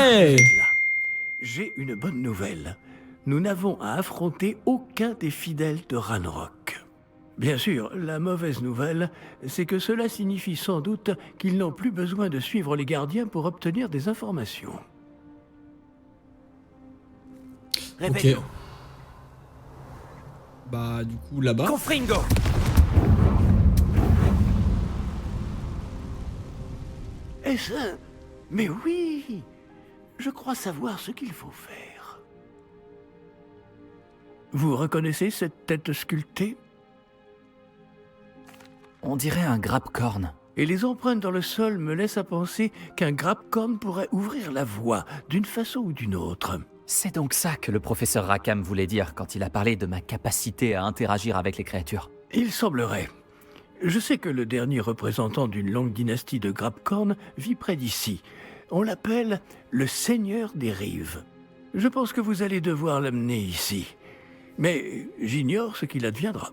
Ouais! Vous êtes là. J'ai une bonne nouvelle. Nous n'avons à affronter aucun des fidèles de Ranrock. Bien sûr, la mauvaise nouvelle, c'est que cela signifie sans doute qu'ils n'ont plus besoin de suivre les gardiens pour obtenir des informations. Ok. Réveillons. Bah, du coup, là-bas. Confringo. Est-ce un... Mais oui! Je crois savoir ce qu'il faut faire. Vous reconnaissez cette tête sculptée? On dirait un grappe-corne. Et les empreintes dans le sol me laissent à penser qu'un grappe-corne pourrait ouvrir la voie, d'une façon ou d'une autre. C'est donc ça que le professeur Rackham voulait dire quand il a parlé de ma capacité à interagir avec les créatures. Il semblerait. Je sais que le dernier représentant d'une longue dynastie de grappe-cornes vit près d'ici. On l'appelle le Seigneur des Rives. Je pense que vous allez devoir l'amener ici. Mais j'ignore ce qu'il adviendra.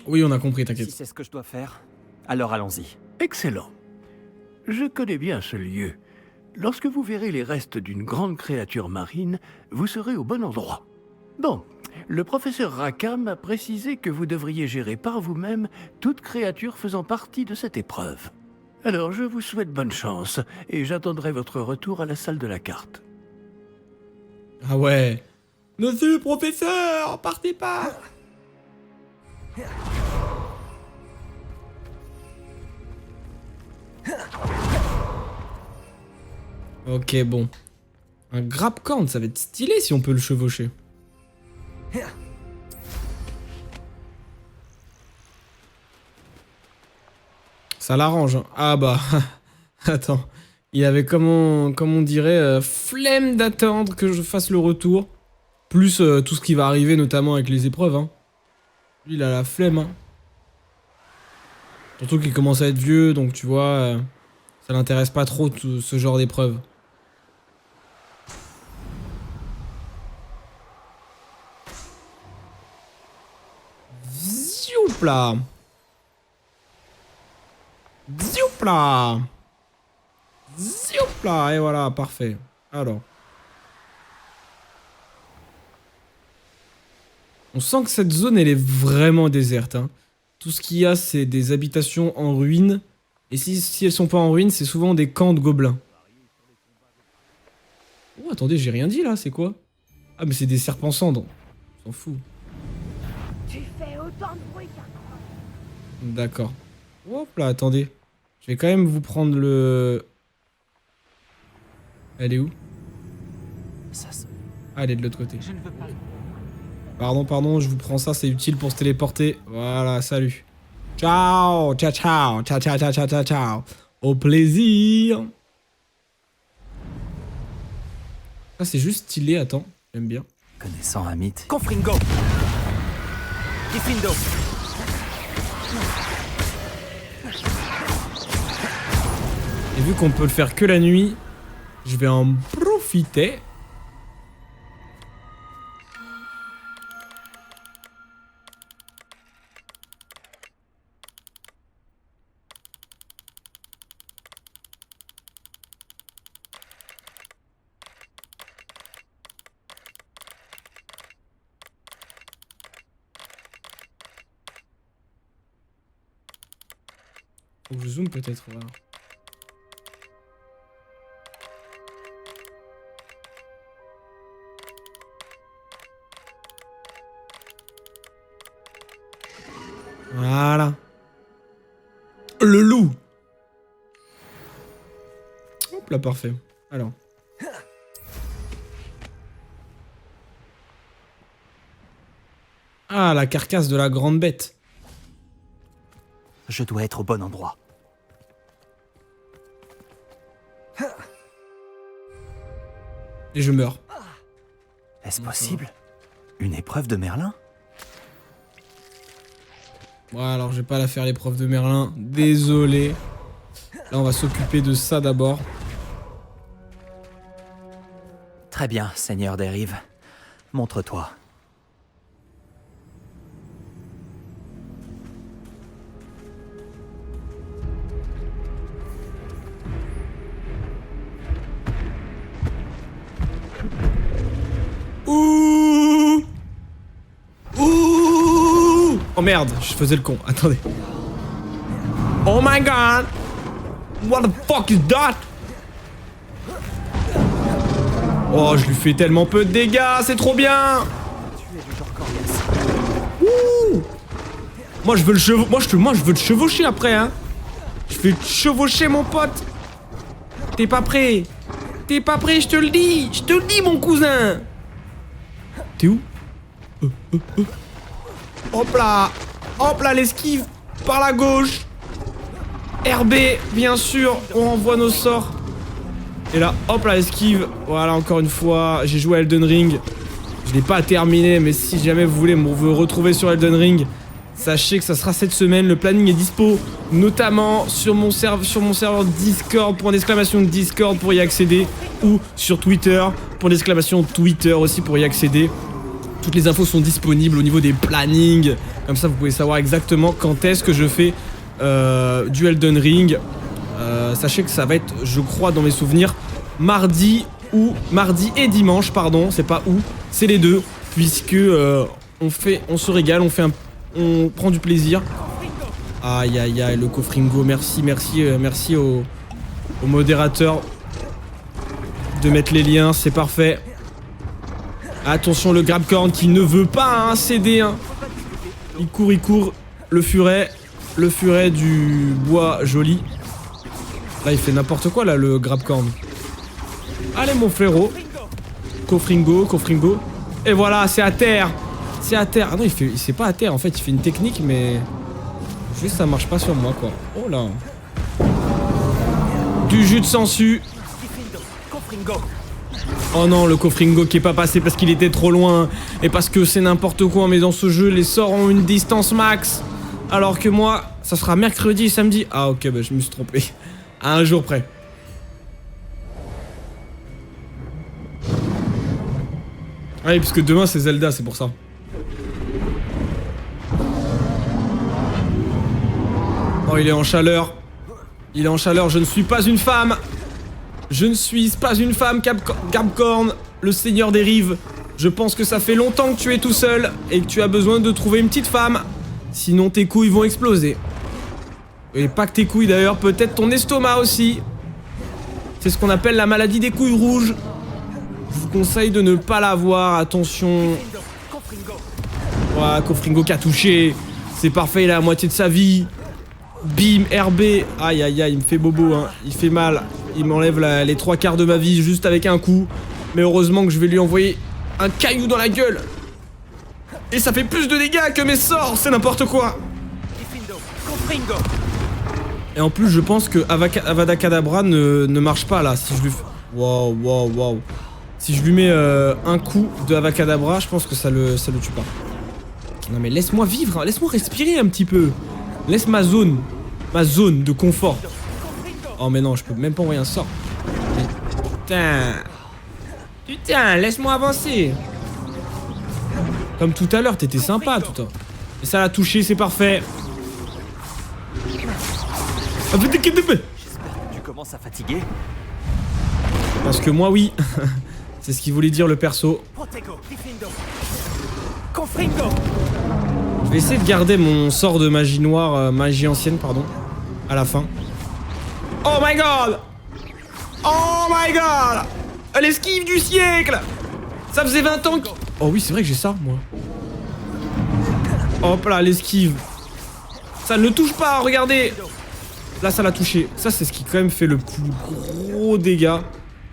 Oui, on a compris, Si t'inquiète. c'est ce que je dois faire, alors allons-y. Excellent. Je connais bien ce lieu. Lorsque vous verrez les restes d'une grande créature marine, vous serez au bon endroit. Bon, le professeur Rackham a précisé que vous devriez gérer par vous-même toute créature faisant partie de cette épreuve. Alors, je vous souhaite bonne chance, et j'attendrai votre retour à la salle de la carte. Ah ouais. Monsieur le professeur, partez pas! Ok, bon. Un grappe-corne, ça va être stylé si on peut le chevaucher. Ça l'arrange. Hein. Ah bah, attends. Il avait, comme on dirait, flemme d'attendre que je fasse le retour. Plus tout ce qui va arriver, notamment avec les épreuves. Hein. Lui, il a la flemme. Hein. Surtout qu'il commence à être vieux, donc tu vois, ça l'intéresse pas trop tout ce genre d'épreuves. Zioupla. Zioupla. Zioupla. Et voilà, parfait. Alors. On sent que cette zone, elle est vraiment déserte. Hein. Tout ce qu'il y a, c'est des habitations en ruine. Et si elles sont pas en ruine, c'est souvent des camps de gobelins. Oh, attendez, j'ai rien dit là, c'est quoi? Ah, mais c'est des serpents cendres. On s'en fout. Tu fais autant de bruit qu'un... D'accord. Hop là, attendez. Je vais quand même vous prendre le... Elle est où? Ça se... Ah, elle est de l'autre côté. Je ne veux pas... Pardon, je vous prends ça, c'est utile pour se téléporter. Voilà, salut. Ciao, ciao, ciao, ciao, ciao, ciao, ciao, ciao, ciao. Au plaisir. Ah, c'est juste stylé, attends, j'aime bien. Connaissant un mythe... Confringo. Diffindo. Et vu qu'on peut le faire que la nuit, je vais en profiter. Faut que je zoome peut-être, voilà. Voilà. Le loup. Hop là, parfait. Alors. Ah, la carcasse de la grande bête. Je dois être au bon endroit. Et je meurs. Est-ce possible? Une épreuve de Merlin? Bon, alors je vais pas la faire l'épreuve de Merlin. Désolé. Là, on va s'occuper de ça d'abord. Très bien, Seigneur des Rives. Montre-toi. Oh merde, je faisais le con. Attendez. Oh my god. What the fuck is that? Oh, je lui fais tellement peu de dégâts, c'est trop bien. Ouh. Moi je veux le moi je veux te chevaucher après hein. Je vais te chevaucher mon pote. T'es pas prêt? T'es pas prêt, je te le dis. Je te le dis mon cousin. T'es où? Hop là l'esquive par la gauche. RB, bien sûr, on envoie nos sorts. Et là, hop là, esquive. Voilà, encore une fois, j'ai joué à Elden Ring. Je l'ai pas terminé, mais si jamais vous voulez me retrouver sur Elden Ring, sachez que ça sera cette semaine. Le planning est dispo, notamment sur mon serveur Discord, pour l'exclamation Discord pour y accéder, ou sur Twitter, pour l'exclamation Twitter aussi pour y accéder. Toutes les infos sont disponibles au niveau des plannings. Comme ça, vous pouvez savoir exactement quand est-ce que je fais du Elden Ring. Sachez que ça va être, je crois, dans mes souvenirs, mardi et dimanche, pardon. C'est pas où, c'est les deux, puisque on se régale, on prend du plaisir. Aïe aïe aïe, le Cofringo, merci au modérateur de mettre les liens, c'est parfait. Attention, le Grabcorn qui ne veut pas hein, céder. Hein. Il court. Le furet du bois joli. Là, il fait n'importe quoi, là, le Grabcorn. Allez, mon frérot. Cofringo. Et voilà, c'est à terre. Ah non, c'est pas à terre, en fait. Il fait une technique, mais... Juste, ça marche pas sur moi, quoi. Oh là. Du jus de sangsue. Oh non, le Cofringo qui est pas passé parce qu'il était trop loin. Et parce que c'est n'importe quoi, mais dans ce jeu, les sorts ont une distance max. Alors que moi, ça sera mercredi et samedi. Ah ok, bah je me suis trompé. À un jour près. Ah oui, puisque demain c'est Zelda, c'est pour ça. Oh, il est en chaleur. Je ne suis pas une femme. Grabcorn, le seigneur des rives. Je pense que ça fait longtemps que tu es tout seul et que tu as besoin de trouver une petite femme. Sinon tes couilles vont exploser. Et pas que tes couilles d'ailleurs, peut-être ton estomac aussi. C'est ce qu'on appelle la maladie des couilles rouges. Je vous conseille de ne pas l'avoir, attention. Voilà, Cofringo qui a touché. C'est parfait, il a la moitié de sa vie. Bim, RB. Aïe aïe aïe, il me fait bobo, hein. Il fait mal. Il m'enlève les 3/4 de ma vie juste avec un coup. Mais heureusement que je vais lui envoyer un caillou dans la gueule. Et ça fait plus de dégâts que mes sorts, c'est n'importe quoi. Et en plus, je pense que Avada Kedavra ne marche pas là. Si je lui fais... Wow. Si je lui mets un coup de Avada Kedavra, je pense que ça le tue pas. Non mais laisse-moi vivre, hein. Laisse-moi respirer un petit peu. Laisse ma zone de confort. Oh mais non, je peux même pas envoyer un sort. Putain, laisse-moi avancer. Comme tout à l'heure, t'étais sympa tout à l'heure. Et ça l'a touché, c'est parfait. J'espère que tu commences à fatiguer. Parce que moi oui. C'est ce qu'il voulait dire le perso. Je vais essayer de garder mon sort de magie noire, magie ancienne, pardon, à la fin. Oh my god! L'esquive du siècle! Ça faisait 20 ans que... Oh oui, c'est vrai que j'ai ça, moi. Hop là, l'esquive. Ça ne le touche pas, regardez! Là, ça l'a touché. Ça, c'est ce qui quand même fait le plus gros dégât.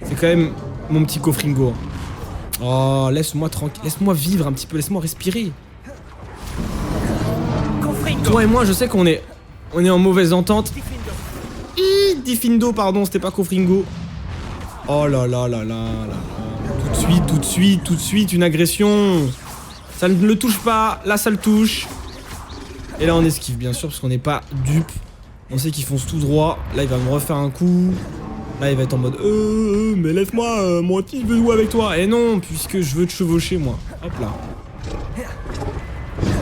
C'est quand même mon petit Cofringo. Oh, laisse-moi tranquille. Laisse-moi vivre un petit peu, laisse-moi respirer. Toi et moi, je sais qu'on est en mauvaise entente. Diffindo, pardon, c'était pas Cofringo. Oh là là là là là. Tout de suite, une agression. Ça ne le touche pas, là ça le touche. Et là on esquive bien sûr parce qu'on n'est pas dupe. On sait qu'il fonce tout droit. Là il va me refaire un coup. Là il va être en mode mais laisse-moi, moi aussi je veux jouer avec toi. Et non, puisque je veux te chevaucher moi. Hop là.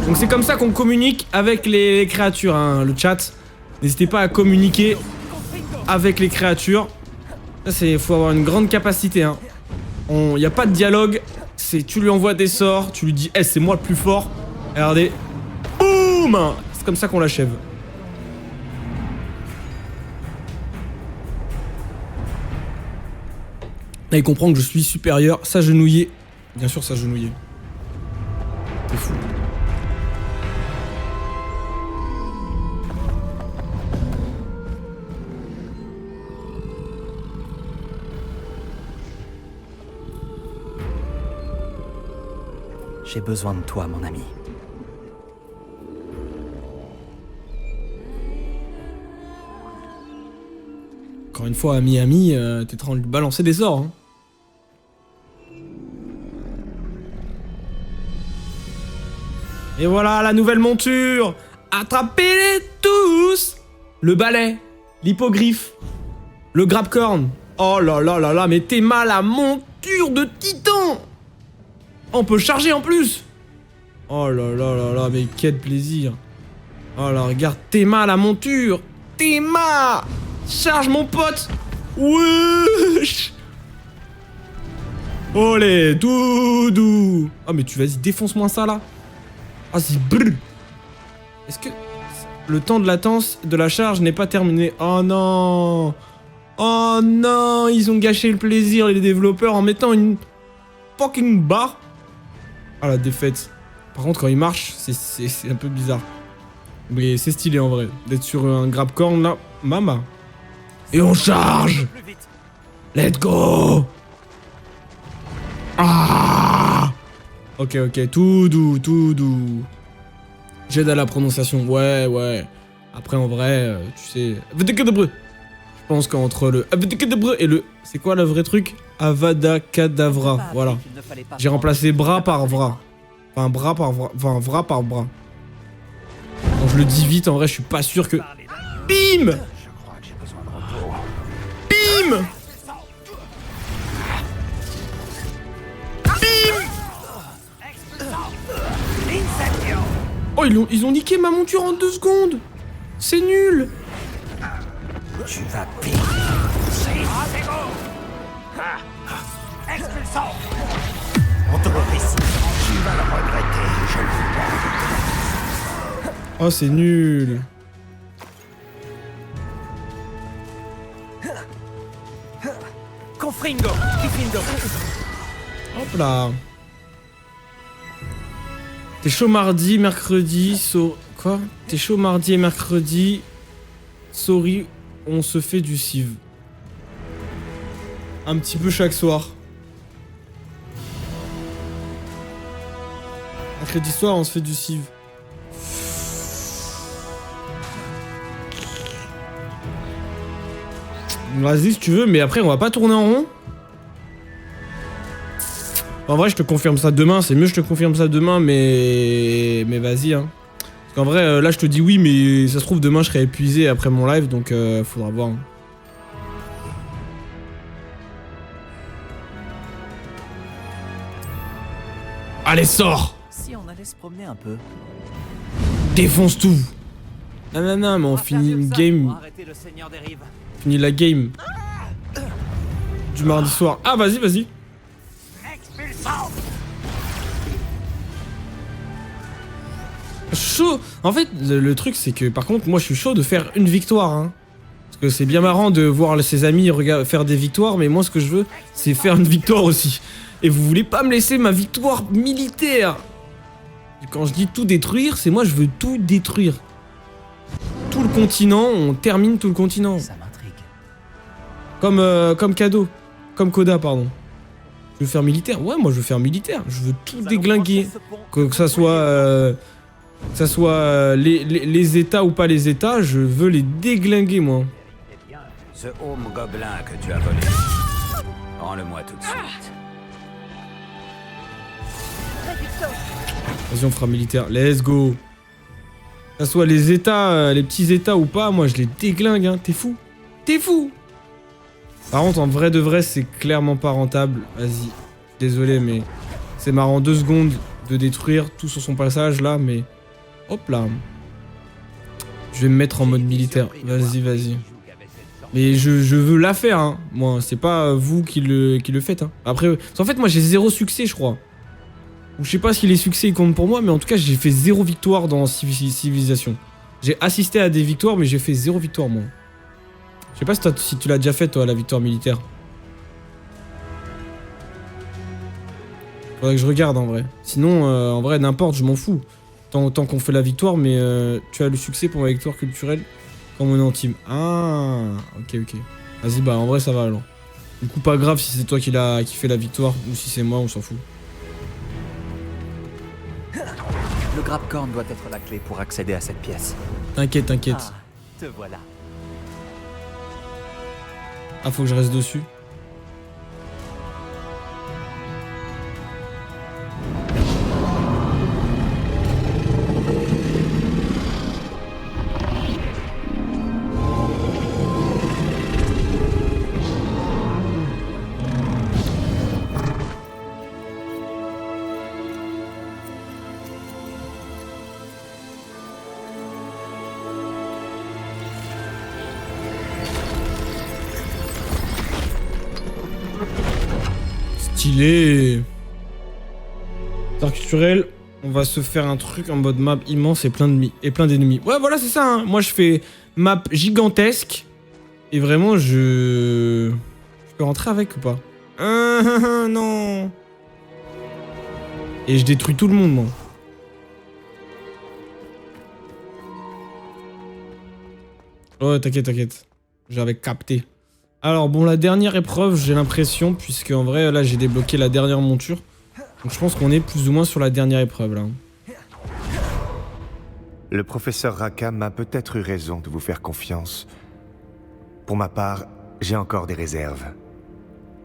Donc c'est comme ça qu'on communique avec les créatures, hein, le chat. N'hésitez pas à communiquer avec les créatures. Là, faut avoir une grande capacité. Hein. Y a pas de dialogue. Tu lui envoies des sorts, tu lui dis, hey, c'est moi le plus fort. Regardez. Boum! boum. C'est comme ça qu'on l'achève. Là, il comprend que je suis supérieur, s'agenouiller. Bien sûr, s'agenouiller. C'est fou. J'ai besoin de toi, mon ami. Encore une fois, ami, t'es en train de lui balancer des sorts. Hein. Et voilà la nouvelle monture. Attrapez-les tous. Le balai, l'hippogriffe, le grabcorn. Oh là là là là, mais t'es mal à monture de titan. On peut charger en plus. Oh là là là là, mais quel plaisir. Oh là, regarde, Théma la monture. Théma. Charge mon pote. Wesh. Olé, doudou. Ah mais tu vas-y, défonce-moi ça là. Vas-y, brrr. Est-ce que le temps de latence de la charge n'est pas terminé? Oh non. Oh non, ils ont gâché le plaisir les développeurs en mettant une fucking barre. Ah la défaite. Par contre quand il marche, c'est un peu bizarre. Mais c'est stylé en vrai. D'être sur un grabcorn là. Mama. Et on charge. Let's go. Ah. Ok, tout doux. J'aide à la prononciation, ouais. Après en vrai, tu sais... Je pense qu'entre le... et le... C'est quoi le vrai truc? Avada Kedavra, voilà. J'ai remplacé bras par bras. Enfin, bras par bras. Enfin, bras par bras. Quand je le dis vite, en vrai, je suis pas sûr que... Bim! Bim! Oh, ils ont niqué ma monture en 2 secondes. C'est nul. Tu vas payer. Expulsant. On te récit. Tu vas le regretter, je le vois. Oh, c'est nul. Confringo. Kifindo. Hop là. T'es chaud mardi, mercredi, Quoi? T'es chaud mardi et mercredi. Sorry, on se fait du civ. Un petit peu chaque soir. Mercredi soir, on se fait du civ. Vas-y si tu veux, mais après on va pas tourner en rond. En vrai, je te confirme ça demain. C'est mieux, je te confirme ça demain, mais vas-y, hein. Parce qu'en vrai, là, je te dis oui, mais ça se trouve, demain, je serai épuisé après mon live, donc faudra voir. Hein. Allez, sors! Si on allait se promener un peu. Défonce tout! Non, mais on finit une game. Finit la game. Du mardi soir. Ah, vas-y. Chaud. En fait, le truc, c'est que par contre, moi, je suis chaud de faire une victoire. Hein. Parce que c'est bien marrant de voir ses amis faire des victoires, mais moi, ce que je veux, c'est faire une victoire aussi. Et vous voulez pas me laisser ma victoire militaire. Et quand je dis tout détruire, c'est moi, je veux tout détruire. Tout le continent, on termine tout le continent. Ça m'intrigue. Comme cadeau. Comme Coda, pardon. Je veux faire militaire. Ouais, moi, je veux faire militaire. Je veux tout déglinguer. Que ça soit... les états ou pas les états, je veux les déglinguer, moi. Eh bien, ce home gobelin que tu as volé, rends-le-moi tout de suite. Vas-y, on fera militaire. Let's go. Que ça soit les états, les petits états ou pas, moi, je les déglingue, hein. T'es fou. Par contre, en vrai de vrai, c'est clairement pas rentable. Vas-y. Désolé, mais c'est marrant 2 secondes de détruire tout sur son passage, là, mais... Hop là. Je vais me mettre en mode militaire. Vas-y. Mais je veux la faire, hein. Moi, c'est pas vous qui le faites, hein. Après, en fait, moi, j'ai 0 succès, je crois. Donc, je sais pas si les succès ils comptent pour moi, mais en tout cas, j'ai fait 0 victoire dans Civilisation. J'ai assisté à des victoires, mais j'ai fait 0 victoire, moi. Je sais pas si tu l'as déjà fait, toi, la victoire militaire. Faudrait que je regarde, en vrai. Sinon, en vrai, n'importe, je m'en fous. Tant qu'on fait la victoire, mais tu as le succès pour ma victoire culturelle quand on est en team. Ah, ok. Vas-y, bah, en vrai, ça va, alors. Du coup, pas grave si c'est toi qui fait la victoire, ou si c'est moi, on s'en fout. Le Grabcorn doit être la clé pour accéder à cette pièce. T'inquiète. Ah, te voilà. Ah, faut que je reste dessus. Stylé. Art culturel, on va se faire un truc en mode map immense et plein d'ennemis. Ouais, voilà, c'est ça. Hein. Moi, je fais map gigantesque. Et vraiment, je peux rentrer avec ou pas? Non. Et je détruis tout le monde, moi. Ouais, t'inquiète. J'avais capté. Alors bon, la dernière épreuve, j'ai l'impression, puisque en vrai, là, j'ai débloqué la dernière monture. Donc je pense qu'on est plus ou moins sur la dernière épreuve, là. Le professeur Rackham a peut-être eu raison de vous faire confiance. Pour ma part, j'ai encore des réserves.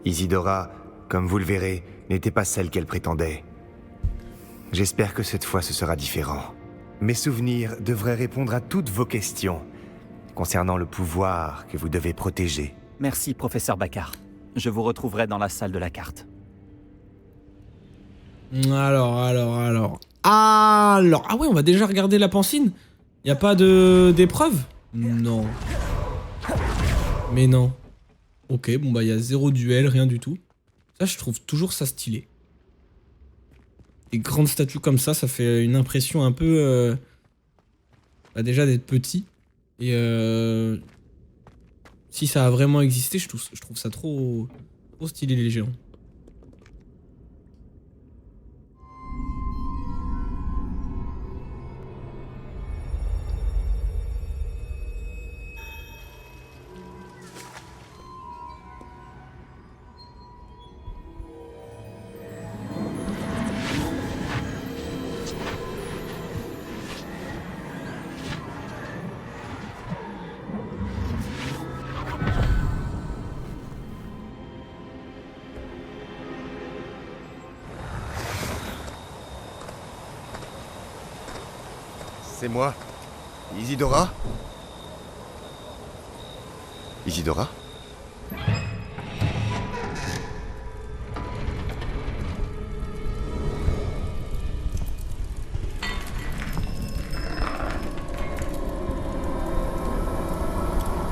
Isidora, comme vous le verrez, n'était pas celle qu'elle prétendait. J'espère que cette fois ce sera différent. Mes souvenirs devraient répondre à toutes vos questions concernant le pouvoir que vous devez protéger. Merci, professeur Baccar. Je vous retrouverai dans la salle de la carte. Alors. Ah ouais, on va déjà regarder la pancine. Y a pas d'épreuve? Non. Mais non. Ok, bon bah y a 0 duel, rien du tout. Ça, je trouve toujours ça stylé. Des grandes statues comme ça fait une impression un peu... bah déjà d'être petit. Et si ça a vraiment existé, je trouve ça trop stylé, les géants. C'est moi. Isidora? Isidora?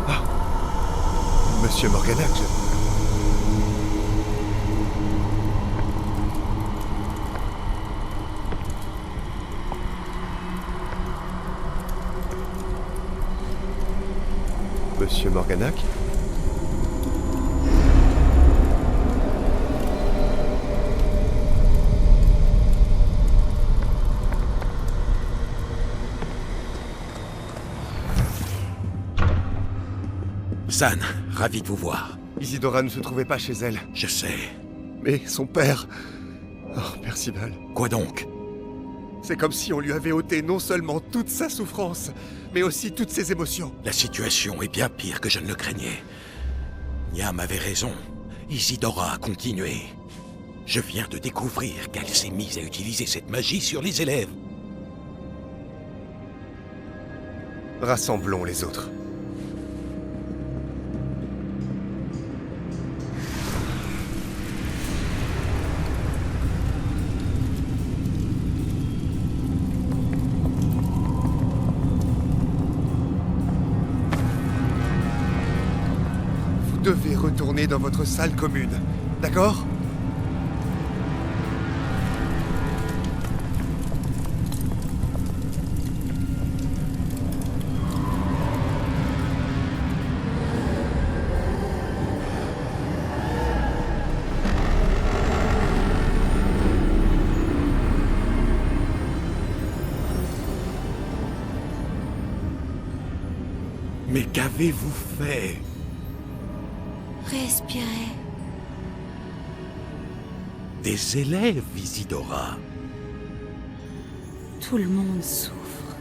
Ah! Monsieur Morganac, Monsieur Morganac? San, ravi de vous voir. Isidora ne se trouvait pas chez elle. Je sais. Mais son père... Oh, Percival. Quoi donc? C'est comme si on lui avait ôté non seulement toute sa souffrance, mais aussi toutes ses émotions. La situation est bien pire que je ne le craignais. Niam avait raison. Isidora a continué. Je viens de découvrir qu'elle s'est mise à utiliser cette magie sur les élèves. Rassemblons les autres. Vous devez retourner dans votre salle commune, d'accord? Mais qu'avez-vous fait? Respirez. Des élèves, Isidora. Tout le monde souffre.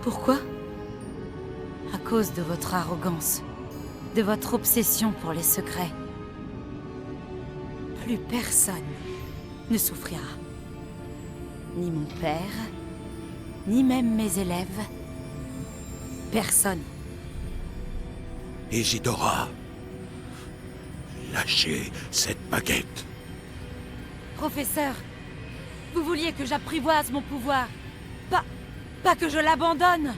Pourquoi? À cause de votre arrogance, de votre obsession pour les secrets. Plus personne ne souffrira. Ni mon père, ni même mes élèves. Personne. Isidora. Lâchez cette baguette. Professeur, vous vouliez que j'apprivoise mon pouvoir. Pas que je l'abandonne.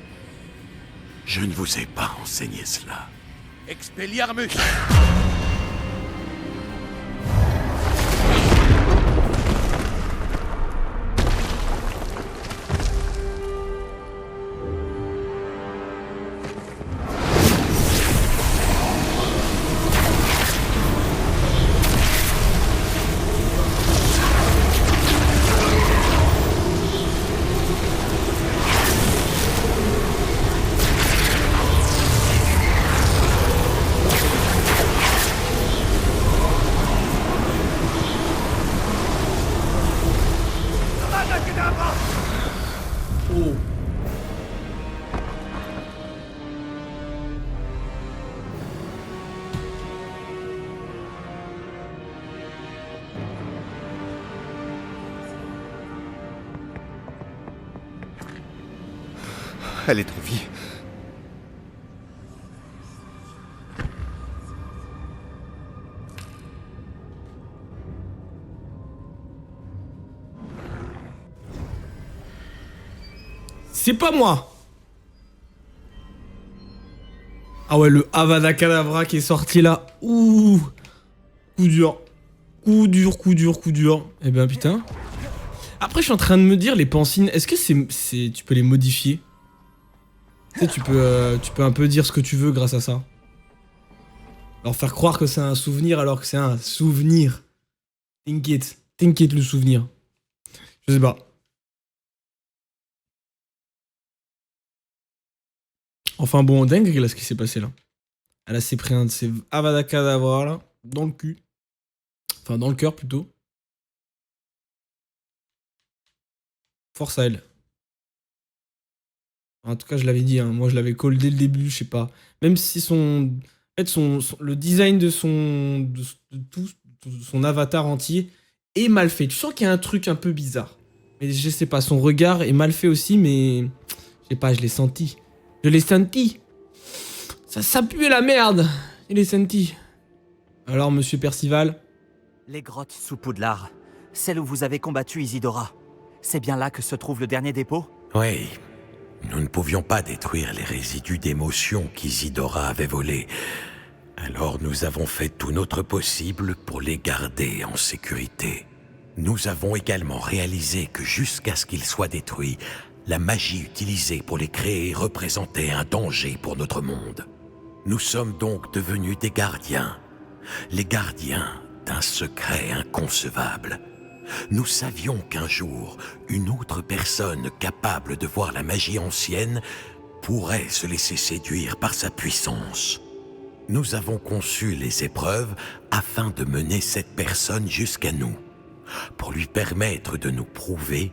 Je ne vous ai pas enseigné cela. Expelliarmus! Oh. Elle est en vie. C'est pas moi. Ah ouais, le Avada Kedavra qui est sorti là. Ouh. Coup dur. Coup dur, coup dur, coup dur. Eh ben putain. Après, je suis en train de me dire, les pancines, est-ce que tu peux les modifier? Tu sais, tu peux un peu dire ce que tu veux grâce à ça. Leur faire croire que c'est un souvenir alors que c'est un souvenir. T'inquiète le souvenir. Je sais pas. Enfin bon, dingue là ce qui s'est passé là. Elle s'est pris un de ces Avada Kedavra là, dans le cul. Enfin dans le cœur plutôt. Force à elle. En tout cas je l'avais dit, hein, moi je l'avais call dès le début, je sais pas. Même si en fait, le design de tout son avatar entier est mal fait. Tu sens qu'il y a un truc un peu bizarre. Mais je sais pas, son regard est mal fait aussi, mais je sais pas, je l'ai senti. Je l'ai senti. Ça pue la merde. Je l'ai senti. Alors, monsieur Percival? Les grottes sous Poudlard, celle où vous avez combattu Isidora. C'est bien là que se trouve le dernier dépôt? Oui. Nous ne pouvions pas détruire les résidus d'émotions qu'Isidora avait volés. Alors nous avons fait tout notre possible pour les garder en sécurité. Nous avons également réalisé que jusqu'à ce qu'ils soient détruits, la magie utilisée pour les créer représentait un danger pour notre monde. Nous sommes donc devenus des gardiens. Les gardiens d'un secret inconcevable. Nous savions qu'un jour, une autre personne capable de voir la magie ancienne pourrait se laisser séduire par sa puissance. Nous avons conçu les épreuves afin de mener cette personne jusqu'à nous, pour lui permettre de nous prouver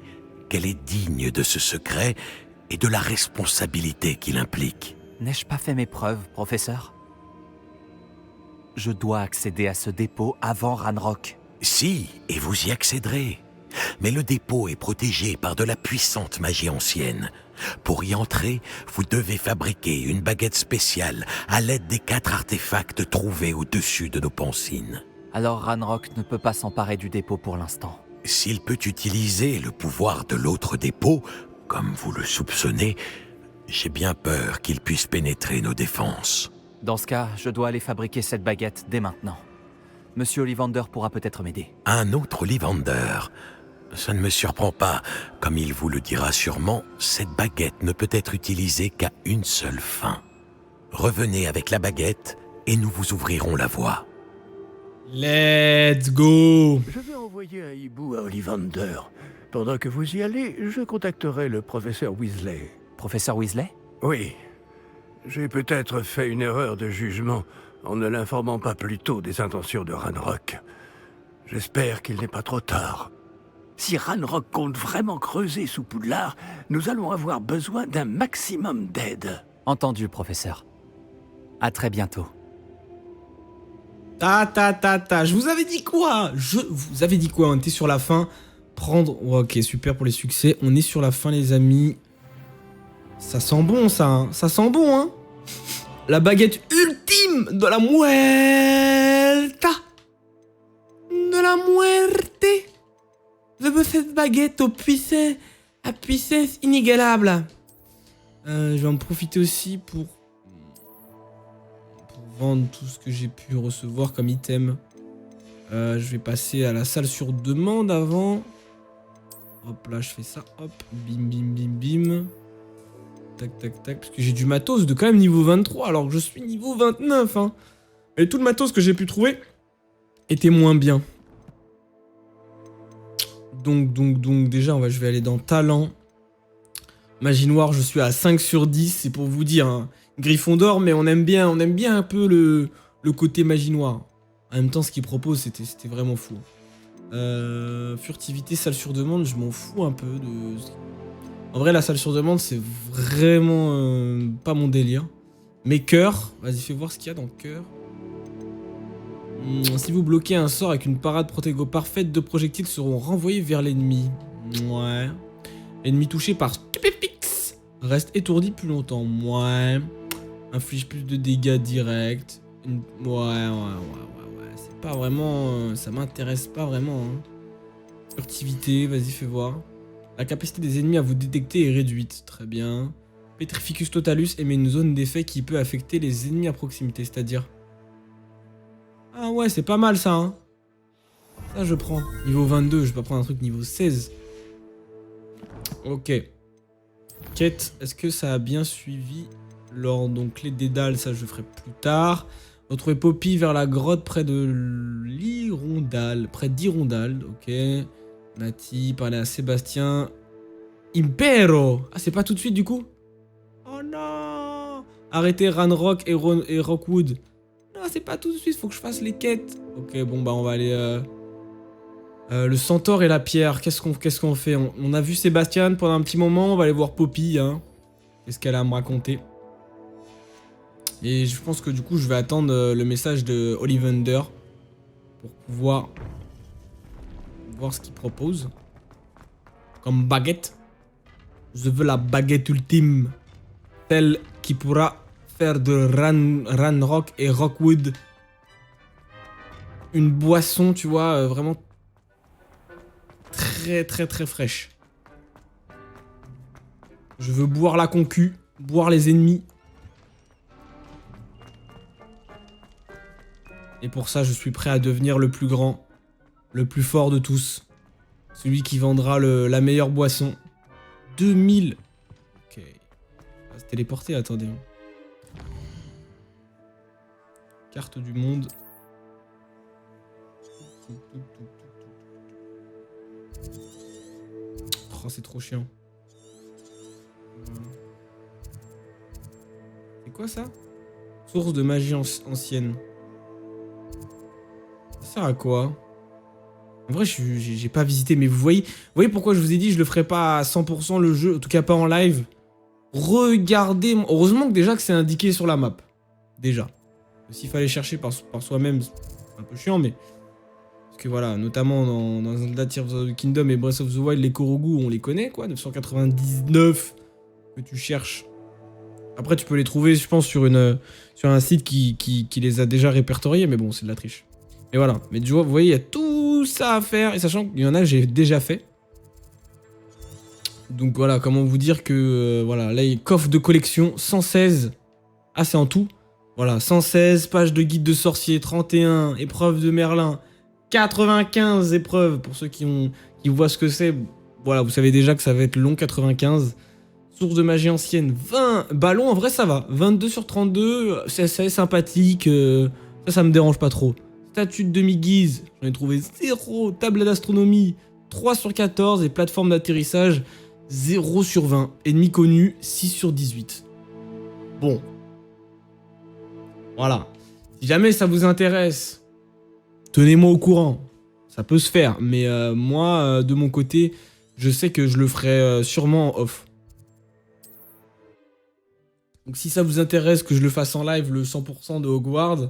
qu'elle est digne de ce secret et de la responsabilité qu'il implique. N'ai-je pas fait mes preuves, professeur? Je dois accéder à ce dépôt avant Ranrock. Si, et vous y accéderez. Mais le dépôt est protégé par de la puissante magie ancienne. Pour y entrer, vous devez fabriquer une baguette spéciale à l'aide des 4 artefacts trouvés au-dessus de nos pancines. Alors Ranrock ne peut pas s'emparer du dépôt pour l'instant. S'il peut utiliser le pouvoir de l'autre dépôt, comme vous le soupçonnez, j'ai bien peur qu'il puisse pénétrer nos défenses. Dans ce cas, je dois aller fabriquer cette baguette dès maintenant. Monsieur Ollivander pourra peut-être m'aider. Un autre Ollivander? Ça ne me surprend pas. Comme il vous le dira sûrement, cette baguette ne peut être utilisée qu'à une seule fin. Revenez avec la baguette et nous vous ouvrirons la voie. Let's go. Je vais envoyer un hibou à Ollivander. Pendant que vous y allez, je contacterai le professeur Weasley. Professeur Weasley? Oui. J'ai peut-être fait une erreur de jugement en ne l'informant pas plus tôt des intentions de Ranrock. J'espère qu'il n'est pas trop tard. Si Ranrock compte vraiment creuser sous Poudlard, nous allons avoir besoin d'un maximum d'aide. Entendu, professeur. À très bientôt. Je vous avais dit quoi? Je vous avais dit quoi? On était sur la fin. Prendre... Oh, ok, super pour les succès. On est sur la fin, les amis. Ça sent bon, ça. Hein. Ça sent bon, hein. La baguette ultime de la muerta. De la muerte. Je veux cette baguette à puissance inégalable. Je vais en profiter aussi pour vendre tout ce que j'ai pu recevoir comme item. Je vais passer à la salle sur demande avant. Hop là, je fais ça. Hop, bim, bim, bim, bim. Tac, tac, tac. Parce que j'ai du matos de quand même niveau 23 alors que je suis niveau 29. Hein. Et tout le matos que j'ai pu trouver était moins bien. Donc, déjà, je vais aller dans talent. Magie noire, je suis à 5 sur 10, c'est pour vous dire. Hein. Gryffondor, mais on aime bien un peu le côté magie noire. En même temps, ce qu'il propose, c'était vraiment fou. Furtivité, salle sur demande, je m'en fous un peu de... En vrai, la salle sur demande, c'est vraiment pas mon délire. Mais cœur, vas-y, fais voir ce qu'il y a dans cœur. Si vous bloquez un sort avec une parade protégo parfaite, 2 projectiles seront renvoyés vers l'ennemi. Ouais. Ennemi touché par Stupefix reste étourdi plus longtemps. Ouais. Inflige plus de dégâts directs. Ouais. C'est pas vraiment... ça m'intéresse pas vraiment. Hein. Furtivité, vas-y, fais voir. La capacité des ennemis à vous détecter est réduite. Très bien. Petrificus Totalus émet une zone d'effet qui peut affecter les ennemis à proximité, c'est-à-dire... Ah ouais, c'est pas mal ça, hein. Ça, je prends. Niveau 22, je vais pas prendre un truc niveau 16. Ok. Quête, est-ce que ça a bien suivi lors donc les dédales, ça je ferai plus tard. Retrouver Poppy vers la grotte près de l'Hirondale. Près d'Hirondale, ok. Nati, parler à Sébastien. Impero. Ah, c'est pas tout de suite du coup? Oh non. Arrêtez Ranrock et Rockwood. Non, c'est pas tout de suite, faut que je fasse les quêtes. Ok, bon bah on va aller... le centaure et la pierre, qu'est-ce qu'on fait? On a vu Sébastien pendant un petit moment, on va aller voir Poppy, hein. Qu'est-ce qu'elle a à me raconter? Et je pense que du coup, je vais attendre le message de Ollivander pour pouvoir voir ce qu'il propose. Comme baguette. Je veux la baguette ultime. Celle qui pourra faire de Ranrock et Rockwood une boisson, tu vois, vraiment très fraîche. Je veux boire la concu, boire les ennemis. Et pour ça, je suis prêt à devenir le plus grand, le plus fort de tous. Celui qui vendra la meilleure boisson. 2000. Ok. On va se téléporter, attendez. Carte du monde. Oh, c'est trop chiant. C'est quoi ça? Source de magie ancienne. Ça sert à quoi? En vrai, j'ai pas visité, mais vous voyez pourquoi je vous ai dit je le ferai pas à 100% le jeu, en tout cas pas en live. Regardez, heureusement que déjà que c'est indiqué sur la map. Déjà. S'il fallait chercher par soi-même, c'est un peu chiant, mais... Parce que voilà, notamment dans Zelda Tears of the Kingdom et Breath of the Wild, les Korogu, on les connaît, quoi, 999 que tu cherches. Après, tu peux les trouver, je pense, sur un site qui les a déjà répertoriés, mais bon, c'est de la triche. Et voilà, mais tu vois, vous voyez, il y a tout ça à faire, et sachant qu'il y en a que j'ai déjà fait. Donc voilà, comment vous dire que, voilà, là, il y a coffre de collection, 116. Ah, c'est en tout. Voilà, 116 pages de guide de sorcier, 31 épreuves de Merlin, 95 épreuves pour ceux qui voient ce que c'est. Voilà, vous savez déjà que ça va être long, 95. Source de magie ancienne, 20. Ballon, en vrai, ça va. 22 sur 32, c'est sympathique. Ça me dérange pas trop. Statue de demi-guise, j'en ai trouvé 0. Table d'astronomie, 3 sur 14. Et plateforme d'atterrissage, 0 sur 20. Ennemi connu, 6 sur 18. Bon. Voilà. Si jamais ça vous intéresse, tenez-moi au courant. Ça peut se faire. Mais moi, de mon côté, je sais que je le ferai sûrement en off. Donc si ça vous intéresse que je le fasse en live, le 100% de Hogwarts,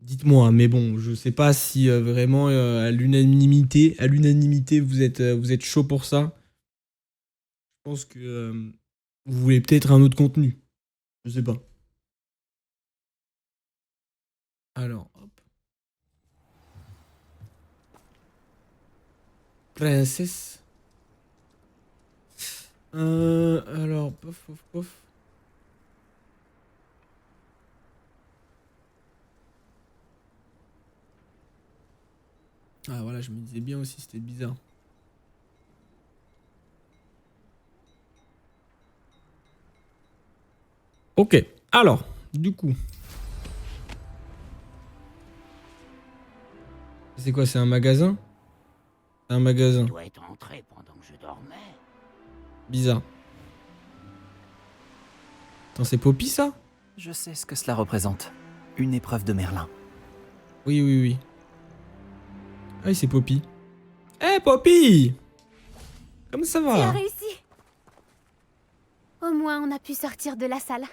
dites-moi. Mais bon, je sais pas si vraiment à l'unanimité, vous êtes chaud pour ça. Je pense que vous voulez peut-être un autre contenu. Je sais pas. Alors, hop. Princesse. Alors, pof, pof, pof. Ah voilà, je me disais bien aussi, c'était bizarre. Ok, alors, du coup. C'est quoi, c'est un magasin? C'est un magasin. Tu dois être entré pendant que je dormais. Bizarre. Attends, c'est Poppy ça? Je sais ce que cela représente. Une épreuve de Merlin. Oui, oui, oui. Ah oui, c'est Poppy. Eh, Poppy! Comment ça Tu as va? réussi. Au moins, on a pu sortir de la salle.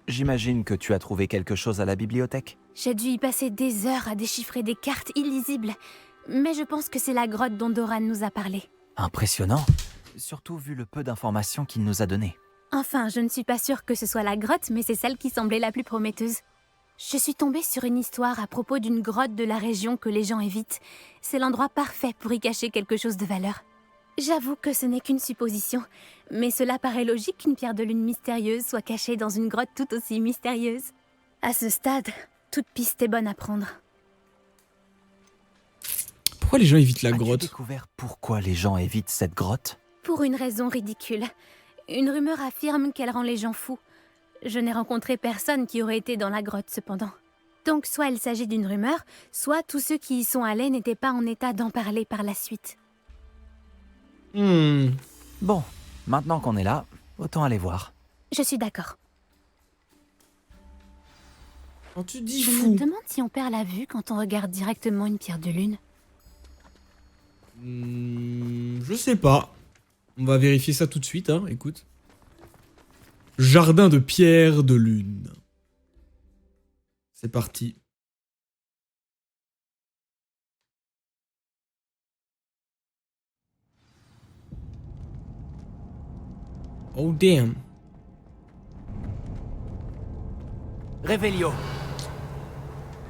J'imagine que tu as trouvé quelque chose à la bibliothèque. J'ai dû y passer des heures à déchiffrer des cartes illisibles. Mais je pense que c'est la grotte dont Doran nous a parlé. Impressionnant. Surtout vu le peu d'informations qu'il nous a données. Enfin, je ne suis pas sûre que ce soit la grotte, mais c'est celle qui semblait la plus prometteuse. Je suis tombée sur une histoire à propos d'une grotte de la région que les gens évitent. C'est l'endroit parfait pour y cacher quelque chose de valeur. J'avoue que ce n'est qu'une supposition, mais cela paraît logique qu'une pierre de lune mystérieuse soit cachée dans une grotte tout aussi mystérieuse. À ce stade, toute piste est bonne à prendre. Pourquoi les gens évitent la As-tu grotte? découvert pourquoi les gens évitent cette grotte? Pour une raison ridicule. Une rumeur affirme qu'elle rend les gens fous. Je n'ai rencontré personne qui aurait été dans la grotte cependant. Donc soit il s'agit d'une rumeur, soit tous ceux qui y sont allés n'étaient pas en état d'en parler par la suite. Bon, maintenant qu'on est là, autant aller voir. Je suis d'accord. Quand tu dis Je fou. me demande si on perd la vue quand on regarde directement une pierre de lune. Je sais pas. On va vérifier ça tout de suite, hein, écoute. Jardin de pierre de lune. C'est parti. Oh damn. Révélio.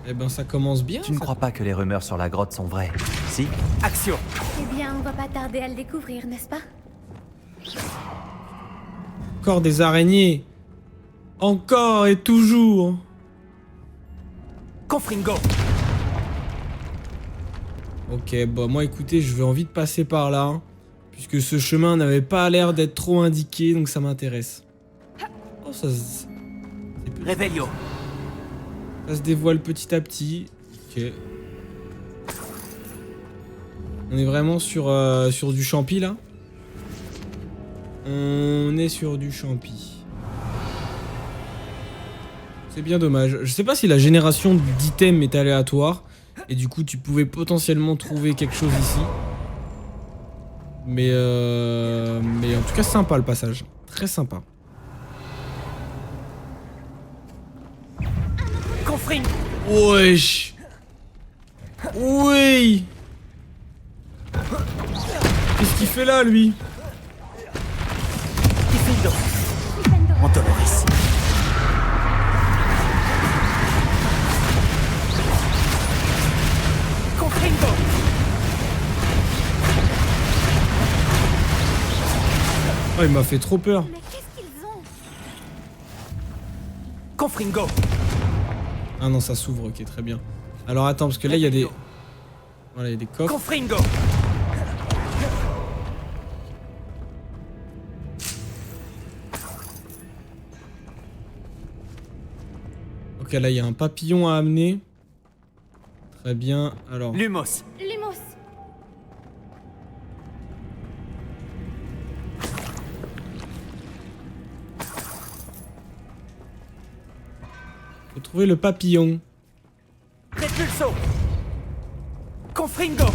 Eh ben ça commence bien. Tu ne ça. crois pas que les rumeurs sur la grotte sont vraies? Si? Action! Eh bien, on va pas tarder à le découvrir, n'est-ce pas? Encore des araignées. Encore et toujours. Confringo! Ok, bah moi écoutez, je vais envie de passer par là. Hein, puisque ce chemin n'avait pas l'air d'être trop indiqué, donc ça m'intéresse. Oh, Révélio! ça se dévoile petit à petit. Ok. On est vraiment sur du champi là. On est sur du champi. C'est bien dommage. Je sais pas si la génération d'items est aléatoire. Et du coup tu pouvais potentiellement trouver quelque chose ici. Mais en tout cas sympa le passage. Très sympa. Confring! Wesh. Oui. Qu'est-ce qu'il fait là lui? Diffindo! Antoloris! Confringo! Oh il m'a fait trop peur. Mais qu'est-ce qu'ils ont? Confringo! Ah non ça s'ouvre, ok très bien. Alors attends parce que là il y a des... Voilà il y a des coffres. Confringo! Ok là il y a un papillon à amener. Très bien, alors... Lumos! Lumos. Faut trouver le papillon. Repulso. Confringo.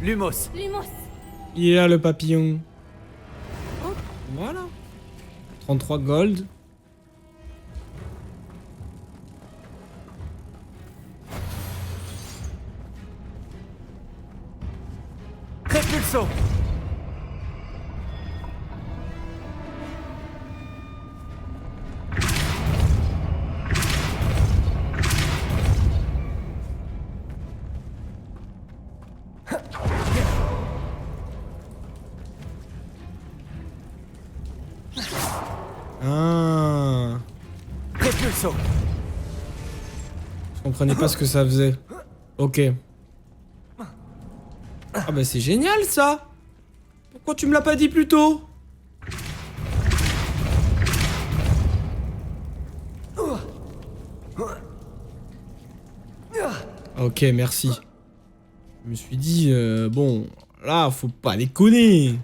Lumos. Lumos. Il est là le papillon. Hop, voilà. 33 gold. Repulso. Ah. Repulso. Je comprenais pas ce que ça faisait. Ok. Ah bah c'est génial ça. Pourquoi tu me l'as pas dit plus tôt? Ok, merci. Je me suis dit, bon, là, faut pas déconner.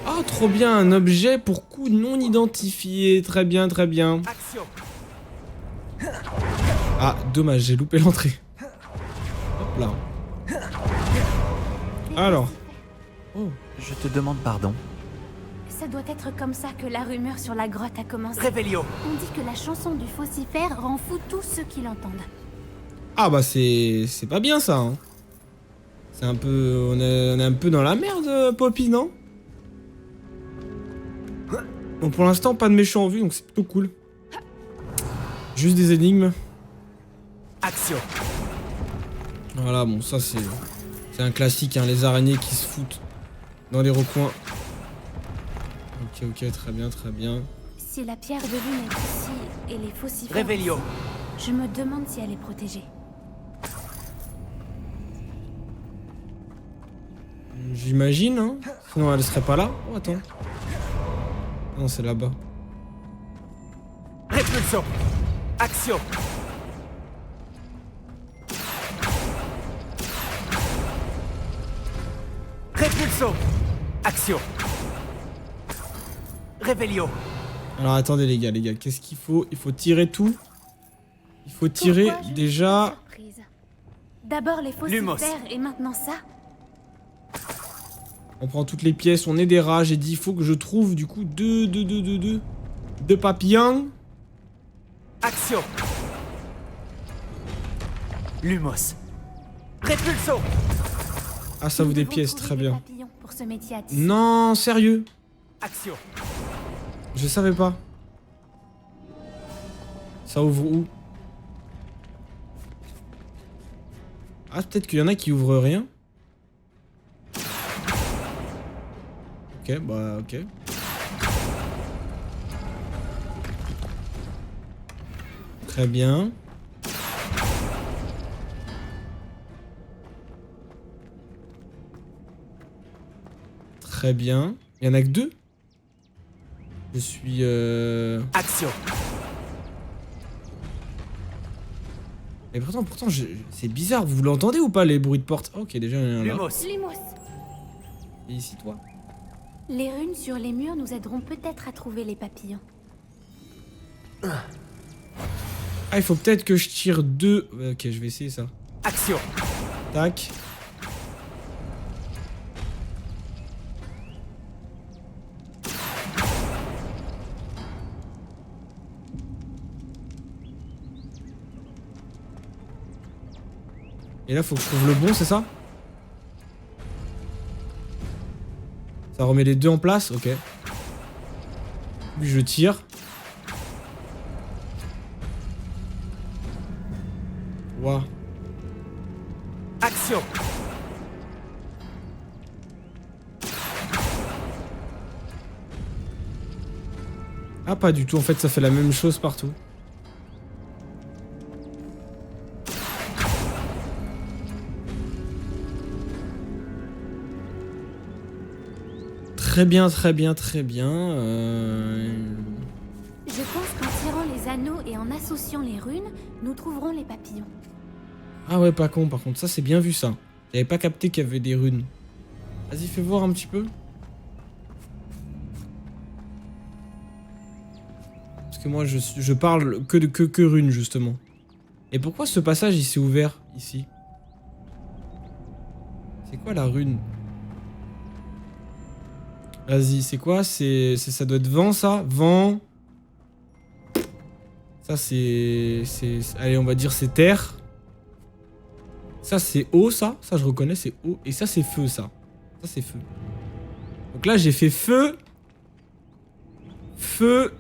Ah, trop bien, un objet pour coup non identifié. Très bien, très bien. Action. Ah, dommage, j'ai loupé l'entrée. Hop là. Alors. Oh. Je te demande pardon. Ça doit être comme ça que la rumeur sur la grotte a commencé. Révélio. On dit que la chanson du faucifère rend fou tous ceux qui l'entendent. Ah bah c'est pas bien ça. Hein. C'est un peu... On est un peu dans la merde, Poppy, non? Bon, pour l'instant, pas de méchants en vue, donc c'est plutôt cool. Juste des énigmes. Action. Voilà, bon, ça c'est un classique, hein, les araignées qui se foutent dans les recoins. Ok, ok, très bien, très bien. Si la pierre de lune est ici et les faucifères... Révélio. Je me demande si elle est protégée. J'imagine, hein. Sinon elle serait pas là. Oh, attends. Non, c'est là-bas. Repulso. Action. Repulso. Action. Révélio. Alors attendez les gars, qu'est-ce qu'il faut? Il faut tirer tout. Il faut tirer Pourquoi je déjà... suis surprise. D'abord les Lumos. faucifères et maintenant ça. On prend toutes les pièces, on est des rats. J'ai dit, il faut que je trouve du coup deux papillons. Action. Lumos. Repulso. Ah, ça vous Nous des devons pièces, trouver très des bien. papillons pour ce métier à tisser. Non, sérieux. Action. Je savais pas. Ça ouvre où? Ah, peut-être qu'il y en a qui ouvrent rien. Ok, bah ok. Très bien. Très bien. Il y en a que deux. Je suis... Action. Et pourtant c'est bizarre. Vous l'entendez ou pas les bruits de porte? Ok, déjà il y en a un là. Lumos. Lumos. Et ici toi. Les runes sur les murs nous aideront peut-être à trouver les papillons. Ah, il faut peut-être que je tire deux. Ok, je vais essayer ça. Action. Tac. Et là, faut que je trouve le bon, c'est ça? Ça remet les deux en place, ok. Puis je tire. Waouh. Action. Ah, pas du tout, en fait, ça fait la même chose partout. Très bien, très bien, très bien. Je pense qu'en tirant les anneaux et en associant les runes, nous trouverons les papillons. Ah ouais, pas con, par contre, ça c'est bien vu ça. J'avais pas capté qu'il y avait des runes. Vas-y, fais voir un petit peu. Parce que moi, je parle que rune, justement. Et pourquoi ce passage, il s'est ouvert, ici? C'est quoi la rune? Vas-y, c'est quoi? Ça doit être vent, ça? Vent. Ça, c'est... Allez, on va dire c'est terre. Ça, c'est eau, ça. Ça, je reconnais, c'est eau. Et ça, c'est feu, ça. Ça, c'est feu. Donc là, j'ai fait feu. Feu.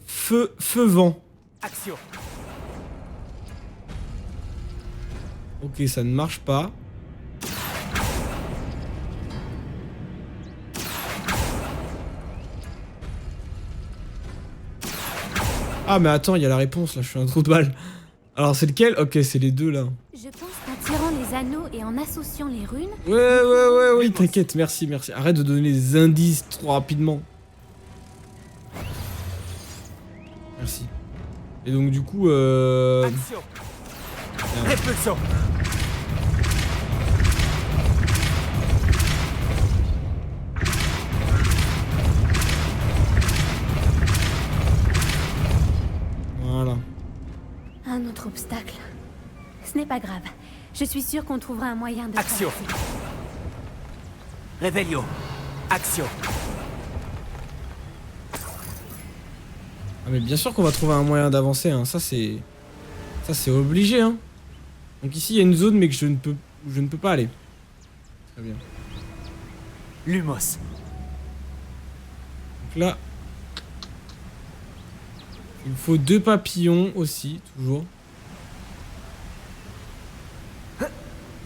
Feu, vent. Action. Ok, ça ne marche pas. Ah mais attends, il y a la réponse là, je suis un trou de balle. Alors c'est lequel? Ok, c'est les deux là. Je pense qu'en tirant les anneaux et en associant les runes... Oui, t'inquiète, merci. Arrête de donner des indices trop rapidement. Merci. Et donc du coup... Action. Répulsion. Voilà. Un autre obstacle. Ce n'est pas grave. Je suis sûre qu'on trouvera un moyen de... Action. Réveillon. Action. Ah mais bien sûr qu'on va trouver un moyen d'avancer, hein. Ça c'est obligé, hein. Donc ici il y a une zone mais que je ne peux pas aller. Très bien. Lumos. Donc là... Il me faut 2 papillons aussi, toujours.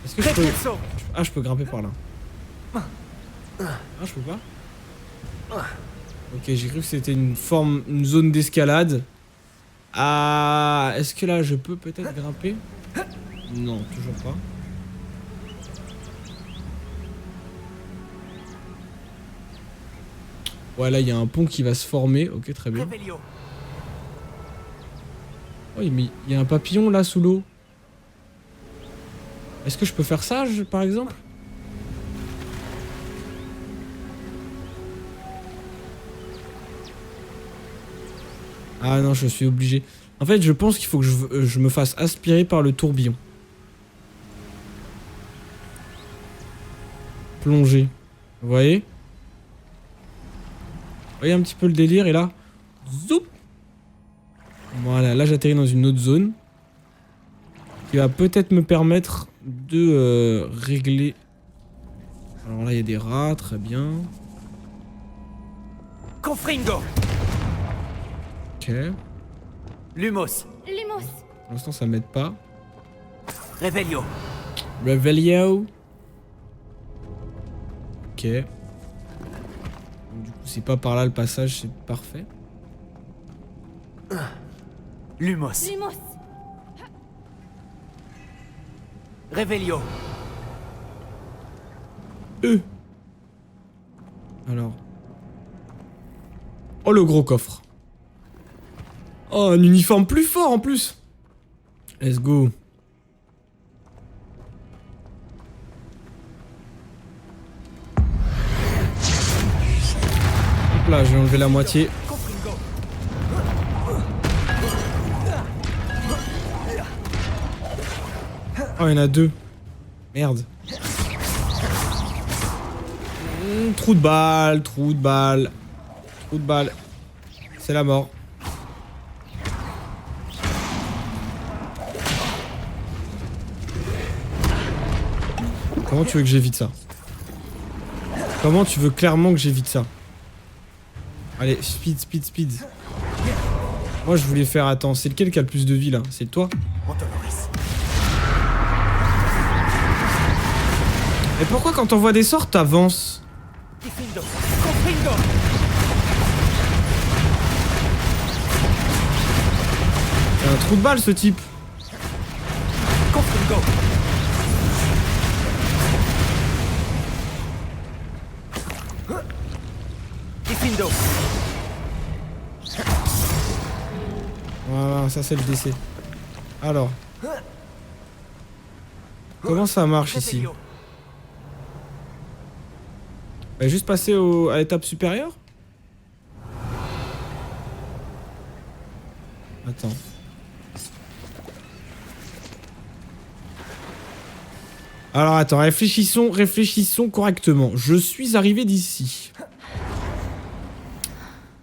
Est-ce que je peux... Ah, je peux grimper par là. Ah, je peux pas? Ok, j'ai cru que c'était une zone d'escalade. Ah, est-ce que là je peux peut-être grimper? Non, toujours pas. Ouais, là il y a un pont qui va se former. Ok, très bien. Oui, mais il y a un papillon là sous l'eau. Est-ce que je peux faire ça, par exemple? Ah non, je suis obligé. En fait, je pense qu'il faut que je me fasse aspirer par le tourbillon. Plonger. Vous voyez? Vous voyez un petit peu le délire, et là... Zoup! Voilà, là j'atterris dans une autre zone. Qui va peut-être me permettre de régler... Alors là, il y a des rats, très bien. Confringo. Ok. Lumos. Lumos. Pour l'instant, ça m'aide pas. Réveillon. Revelio. Ok. Donc, du coup, c'est pas par là le passage, c'est parfait. Lumos. Lumos. Réveillon. Alors. Oh, le gros coffre. Oh, un uniforme plus fort en plus. Let's go. Hop là, je vais enlever la moitié. Oh, il y en a 2. Merde. Trou de balle, trou de balle. Trou de balle. C'est la mort. Comment tu veux que j'évite ça? Comment tu veux clairement que j'évite ça? Allez, speed, speed, speed. Moi je voulais faire... Attends, c'est lequel qui a le plus de vie là? C'est toi? Et pourquoi quand on voit des sorts, t'avances? C'est un trou de balle ce type. Voilà, ça c'est le décès. Alors. Comment ça marche ici? Bah, juste passer à l'étape supérieure? Attends. Alors attends, réfléchissons correctement. Je suis arrivé d'ici.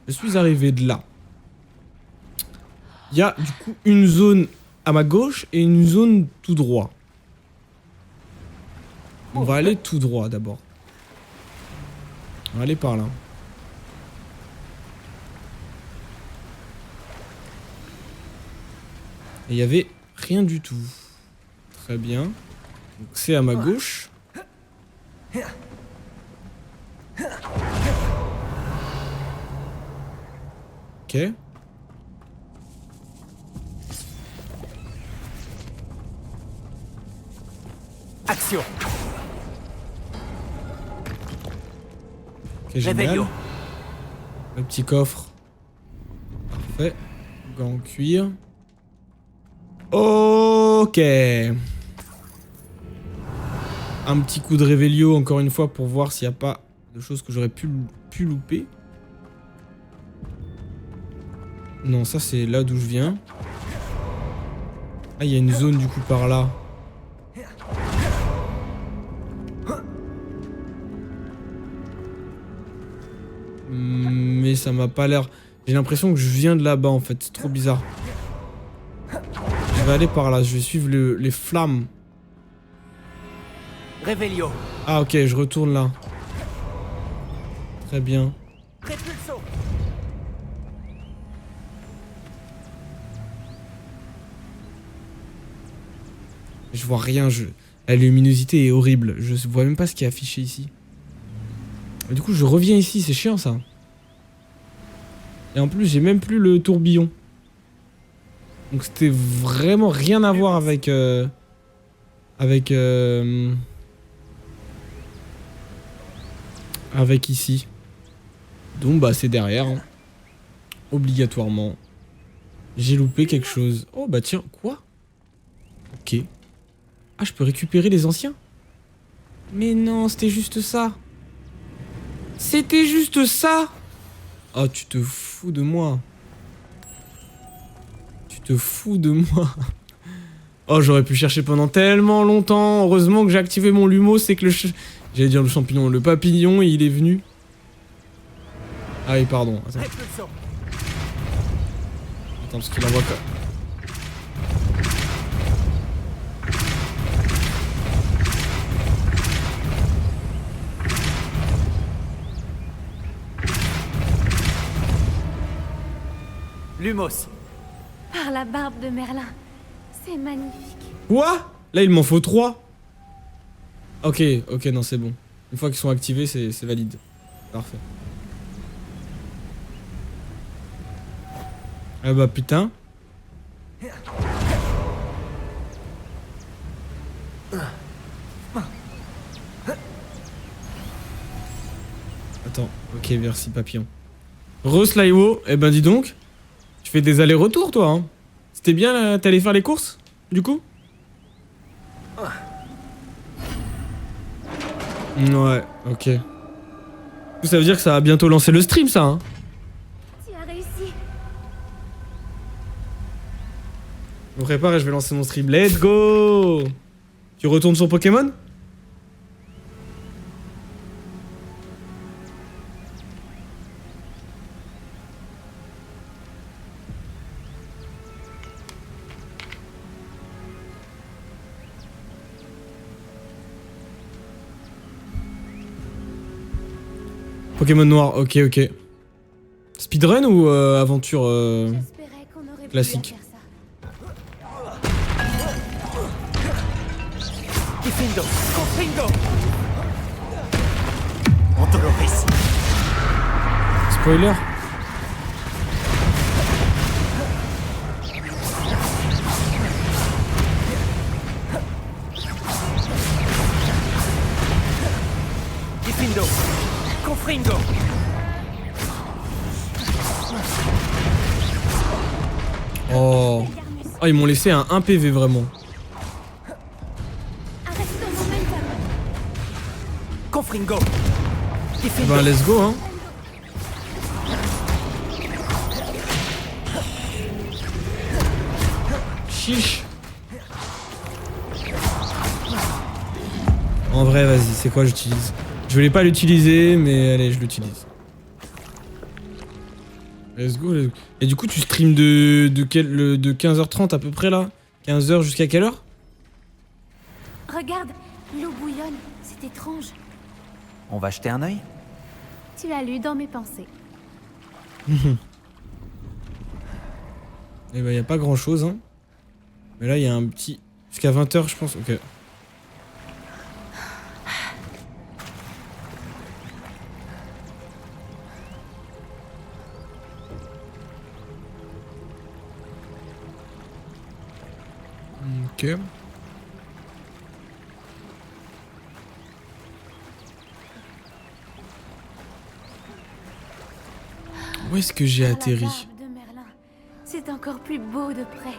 Je suis arrivé de là. Il y a du coup une zone à ma gauche et une zone tout droit. On va aller tout droit d'abord. On va aller par là. Et il y avait rien du tout. Très bien. Donc c'est à ma gauche. Ok. Action. Ok, génial. Réveillon. Le petit coffre. Parfait. Gants en cuir. Ok. Un petit coup de réveillon encore une fois pour voir s'il n'y a pas de choses que j'aurais pu louper. Non, ça c'est là d'où je viens. Ah, il y a une zone du coup par là. Mais ça m'a pas l'air... J'ai l'impression que je viens de là-bas en fait, c'est trop bizarre. Je vais aller par là, je vais suivre les flammes. Réveillon. Ah ok, je retourne là. Très bien. Répulsion. Je vois rien, la luminosité est horrible. Je vois même pas ce qui est affiché ici. Et du coup, je reviens ici, c'est chiant ça. Et en plus, j'ai même plus le tourbillon. Donc c'était vraiment rien à voir avec... avec ici. Donc bah c'est derrière. Hein. Obligatoirement. J'ai loupé quelque chose. Oh bah tiens, quoi? Ok. Ah, je peux récupérer les anciens? Mais non, c'était juste ça. C'était juste ça. Oh, tu te fous de moi. Tu te fous de moi. Oh, j'aurais pu chercher pendant tellement longtemps. Heureusement que j'ai activé mon lumeau, c'est que le... J'allais dire le champignon, le papillon, il est venu. Ah oui, pardon. Attends, parce qu'il envoie quoi? Lumos. Par la barbe de Merlin. C'est magnifique. Quoi? Là, il m'en faut 3. Ok, ok, non, c'est bon. Une fois qu'ils sont activés, c'est valide. Parfait. Ah bah putain. Attends, ok, merci papillon. Re-Sliwo, eh ben dis donc. Tu fais des allers-retours toi, hein. C'était bien là, t'allais faire les courses, du coup? Ouais, ok. Ça veut dire que ça va bientôt lancer le stream, ça, hein. Tu as réussi. Je me prépare et je vais lancer mon stream. Let's go! Tu retournes sur Pokémon? Pokémon noir, ok, ok. Speedrun ou aventure J'espérais qu'on aurait pu classique? faire ça. Diffindo. Confringo. Ontoloris. Spoiler? Diffindo. Confringo. Oh. Oh, ils m'ont laissé un 1 PV vraiment. Arrête ton momentum. Confringo. Eh Diffindo. ben, let's go, hein. chiche. En vrai, vas-y, c'est quoi j'utilise? Je voulais pas l'utiliser, mais allez, je l'utilise. Let's go, let's go. Et du coup, tu streams de 15h30 à peu près là? 15h jusqu'à quelle heure? Regarde, l'eau bouillonne. C'est étrange. On va jeter un œil? Tu as lu dans mes pensées. Eh ben, y a pas grand chose, hein. Mais là, il y a un petit. Jusqu'à 20h, je pense. Ok. Ok. Où est-ce que j'ai atterri? La barbe de Merlin. C'est encore plus beau de près.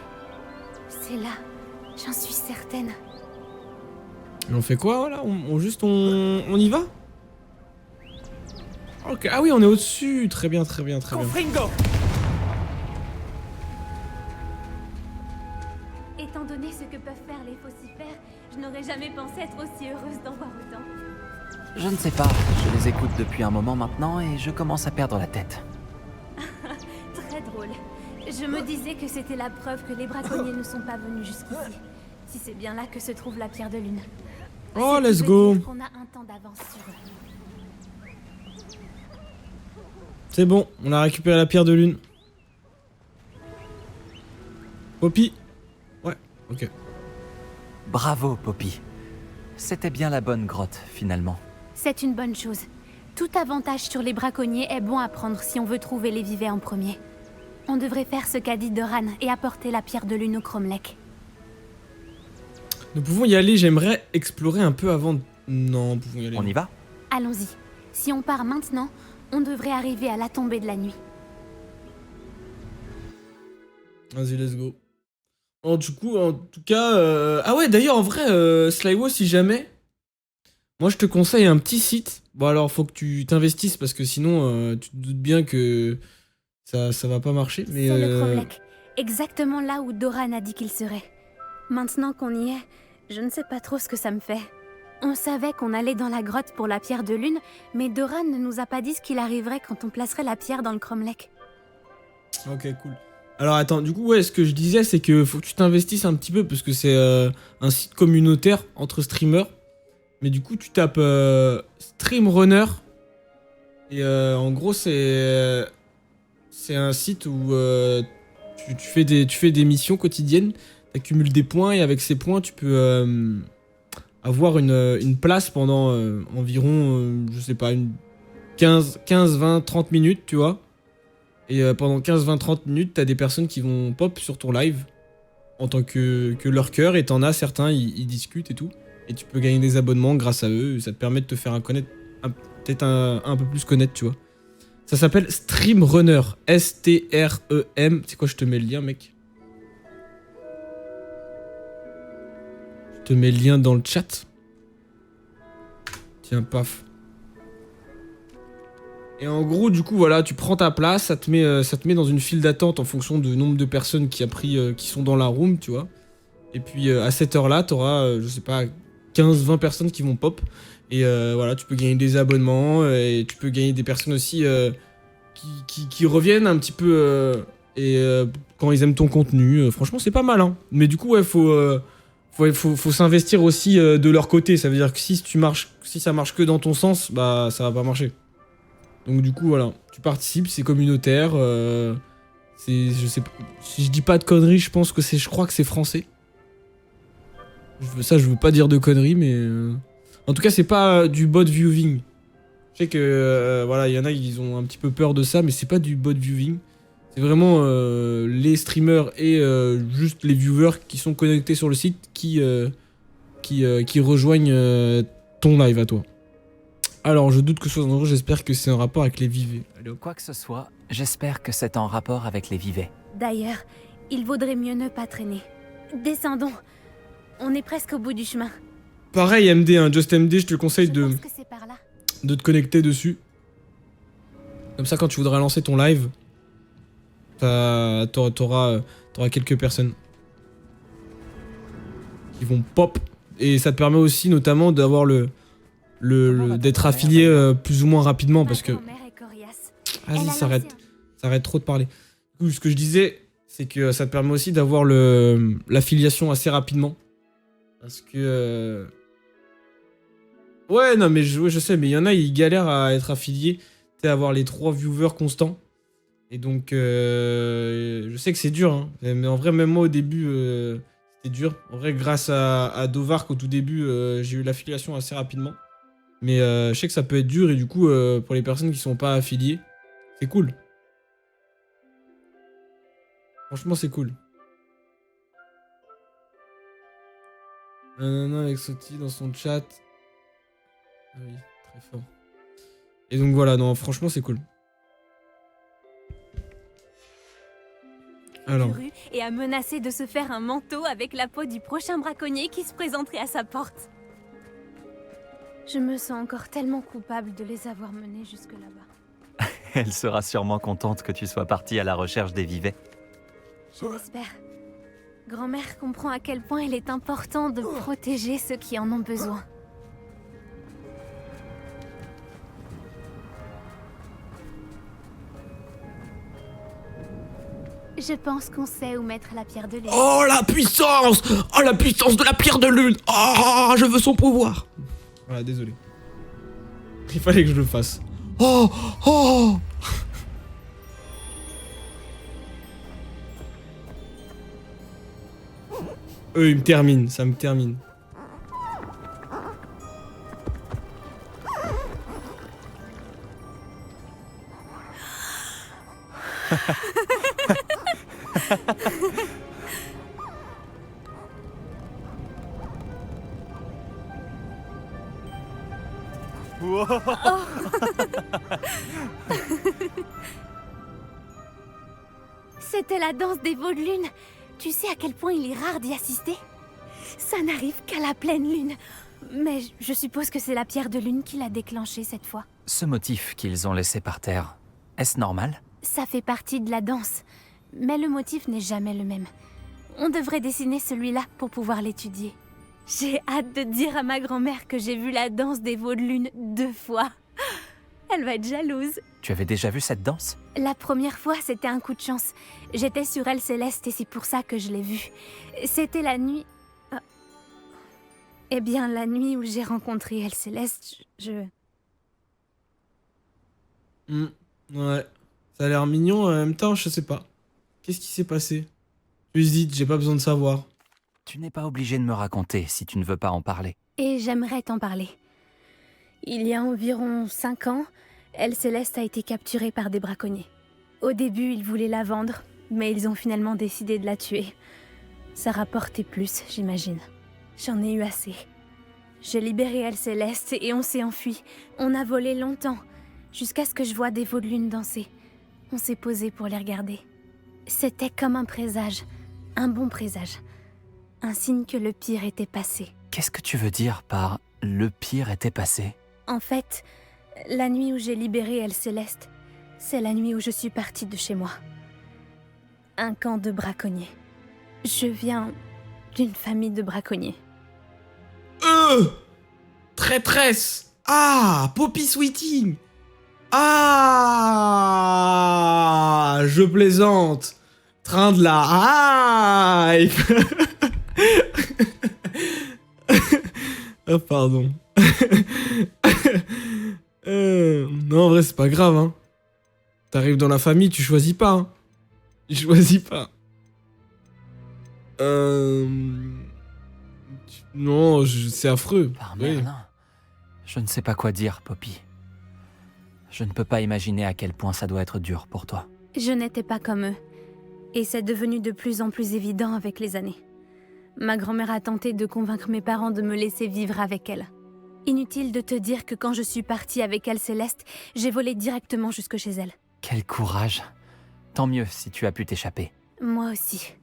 C'est là, j'en suis certaine. Et on fait quoi, voilà? On y va? Ok. Ah oui, on est au-dessus. Très bien, très bien, très bien. Étant donné ce que peuvent faire les faucifères, je n'aurais jamais pensé être aussi heureuse d'en voir autant. Je ne sais pas, je les écoute depuis un moment maintenant et je commence à perdre la tête. Très drôle. Je me disais que c'était la preuve que les braconniers ne sont pas venus jusqu'ici. Si c'est bien là que se trouve la pierre de lune. Oh, Ce qui let's veut go. dire qu'on a un temps d'avance sur eux. C'est bon, on a récupéré la pierre de lune. Poppy? Ouais, ok. Bravo, Poppy. C'était bien la bonne grotte, finalement. C'est une bonne chose. Tout avantage sur les braconniers est bon à prendre si on veut trouver les vivets en premier. On devrait faire ce qu'a dit Doran et apporter la pierre de lune au Cromlech. Nous pouvons y aller, j'aimerais explorer un peu avant... Non, nous pouvons y aller. On y va? Allons-y. Si on part maintenant, on devrait arriver à la tombée de la nuit. Vas-y, let's go. Oh, du coup, en tout cas... Ah ouais, d'ailleurs, en vrai, Slywo, si jamais... Moi, je te conseille un petit site. Bon, alors, faut que tu t'investisses, parce que sinon, tu te doutes bien que ça va pas marcher. Mais C'est le Cromlech. Exactement là où Doran a dit qu'il serait. Maintenant qu'on y est, je ne sais pas trop ce que ça me fait. On savait qu'on allait dans la grotte pour la pierre de lune, mais Doran ne nous a pas dit ce qu'il arriverait quand on placerait la pierre dans le Cromlech. Ok, cool. Alors attends, du coup, ouais, ce que je disais, c'est que faut que tu t'investisses un petit peu, parce que c'est un site communautaire entre streamers. Mais du coup, tu tapes Streamrunner. Et en gros, c'est un site où tu fais des missions quotidiennes, t'accumules des points, et avec ces points, tu peux avoir une place pendant environ, je sais pas, 15, 20, 30 minutes, tu vois. Et pendant 15, 20, 30 minutes, t'as des personnes qui vont pop sur ton live en tant que lurker, et t'en as certains, ils discutent et tout. Et tu peux gagner des abonnements grâce à eux, ça te permet de te faire peut-être un peu plus connaître, tu vois. Ça s'appelle Streamrunner, S-T-R-E-M. C'est quoi, je te mets le lien, mec. Je te mets le lien dans le chat. Tiens, paf. Et en gros, du coup, voilà, tu prends ta place, ça te met dans une file d'attente en fonction du nombre de personnes qui sont dans la room, tu vois. Et puis, à cette heure-là, t'auras, je sais pas, 15-20 personnes qui vont pop. Et voilà, tu peux gagner des abonnements, et tu peux gagner des personnes aussi qui reviennent un petit peu quand ils aiment ton contenu. Franchement, c'est pas mal, hein. Mais du coup, ouais, faut s'investir aussi de leur côté. Ça veut dire que si ça marche que dans ton sens, bah ça va pas marcher. Donc du coup, voilà, tu participes, c'est communautaire. Je sais pas, si je dis pas de conneries, je crois que c'est français. Je veux pas dire de conneries, mais en tout cas, c'est pas du bot viewing. Je sais que voilà, il y en a, ils ont un petit peu peur de ça, mais c'est pas du bot viewing. C'est vraiment les streamers et juste les viewers qui sont connectés sur le site qui rejoignent ton live à toi. Alors, je doute que ce soit dangereux, j'espère que c'est en rapport avec les vivets. Allez, hop. Quoi que ce soit, j'espère que c'est en rapport avec les vivets. D'ailleurs, il vaudrait mieux ne pas traîner. Descendons. On est presque au bout du chemin. Pareil, MD, hein, Just MD, je te conseille Je pense que c'est par là. de te connecter dessus. Comme ça, quand tu voudras lancer ton live, t'auras quelques personnes. qui vont pop. Et ça te permet aussi notamment d'avoir d'être affilié plus ou moins rapidement parce que... Ma grand-mère est coriace. Vas-y, Elle a ça lancé arrête trop de parler. Du coup, ce que je disais, c'est que ça te permet aussi d'avoir l'affiliation assez rapidement. Parce que... Ouais, non, mais je sais, mais il y en a, ils galèrent à être affiliés, tu sais, avoir les 3 viewers constants. Et donc, je sais que c'est dur, hein. Mais en vrai, même moi, au début, c'était dur. En vrai, grâce à Dovark, au tout début, j'ai eu l'affiliation assez rapidement. Mais je sais que ça peut être dur, et du coup, pour les personnes qui sont pas affiliées, c'est cool. Franchement, c'est cool. Nanana avec Soti dans son chat. Ah oui, très fort. Et donc voilà, non, franchement, c'est cool. Alors. Furu et a menacé de se faire un manteau avec la peau du prochain braconnier qui se présenterait à sa porte. Je me sens encore tellement coupable de les avoir menés jusque là-bas. Elle sera sûrement contente que tu sois parti à la recherche des vivets. Je l'espère. Grand-mère comprend à quel point il est important de protéger ceux qui en ont besoin. Je pense qu'on sait où mettre la pierre de lune. Oh la puissance! Oh la puissance de la pierre de lune! Oh, je veux son pouvoir! Voilà, désolé. Il fallait que je le fasse. Oh! Oh! Eux, ils me terminent, ça me termine. C'était la danse des veaux de lune. Tu sais à quel point il est rare d'y assister? Ça n'arrive qu'à la pleine lune. Mais je suppose que c'est la pierre de lune qui l'a déclenché cette fois. Ce motif qu'ils ont laissé par terre, est-ce normal? Ça fait partie de la danse. Mais le motif n'est jamais le même. On devrait dessiner celui-là pour pouvoir l'étudier. J'ai hâte de dire à ma grand-mère que j'ai vu la danse des veaux de lune 2 fois. Elle va être jalouse. Tu avais déjà vu cette danse? La première fois, c'était un coup de chance. J'étais sur Elle Céleste et c'est pour ça que je l'ai vue. C'était la nuit... Eh bien, la nuit où j'ai rencontré Elle Céleste, Ouais. Ça a l'air mignon, en même temps, je sais pas. Qu'est-ce qui s'est passé? J'hésite, j'ai pas besoin de savoir. Tu n'es pas obligé de me raconter si tu ne veux pas en parler. Et j'aimerais t'en parler. Il y a environ 5 ans, Elle Céleste a été capturée par des braconniers. Au début, ils voulaient la vendre, mais ils ont finalement décidé de la tuer. Ça rapportait plus, j'imagine. J'en ai eu assez. J'ai libéré Elle Céleste et on s'est enfui. On a volé longtemps, jusqu'à ce que je voie des veaux de lune danser. On s'est posé pour les regarder. C'était comme un présage, un bon présage. Un signe que le pire était passé. Qu'est-ce que tu veux dire par « le pire était passé » ? En fait, la nuit où j'ai libéré Elle Céleste, c'est la nuit où je suis partie de chez moi. Un camp de braconniers. Je viens d'une famille de braconniers. Traîtresse! Ah! Poppy Sweeting! Ah! Je plaisante! Train de la hype! Oh, pardon. Non, en vrai, c'est pas grave, hein. T'arrives dans la famille, tu choisis pas, hein. Tu choisis pas. Non, c'est affreux. Ah Oui. merde, non. Je ne sais pas quoi dire, Poppy. Je ne peux pas imaginer à quel point ça doit être dur pour toi. Je n'étais pas comme eux. Et c'est devenu de plus en plus évident avec les années. Ma grand-mère a tenté de convaincre mes parents de me laisser vivre avec elle. Inutile de te dire que quand je suis partie avec Elle Céleste, j'ai volé directement jusque chez elle. Quel courage. Tant mieux si tu as pu t'échapper. Moi aussi.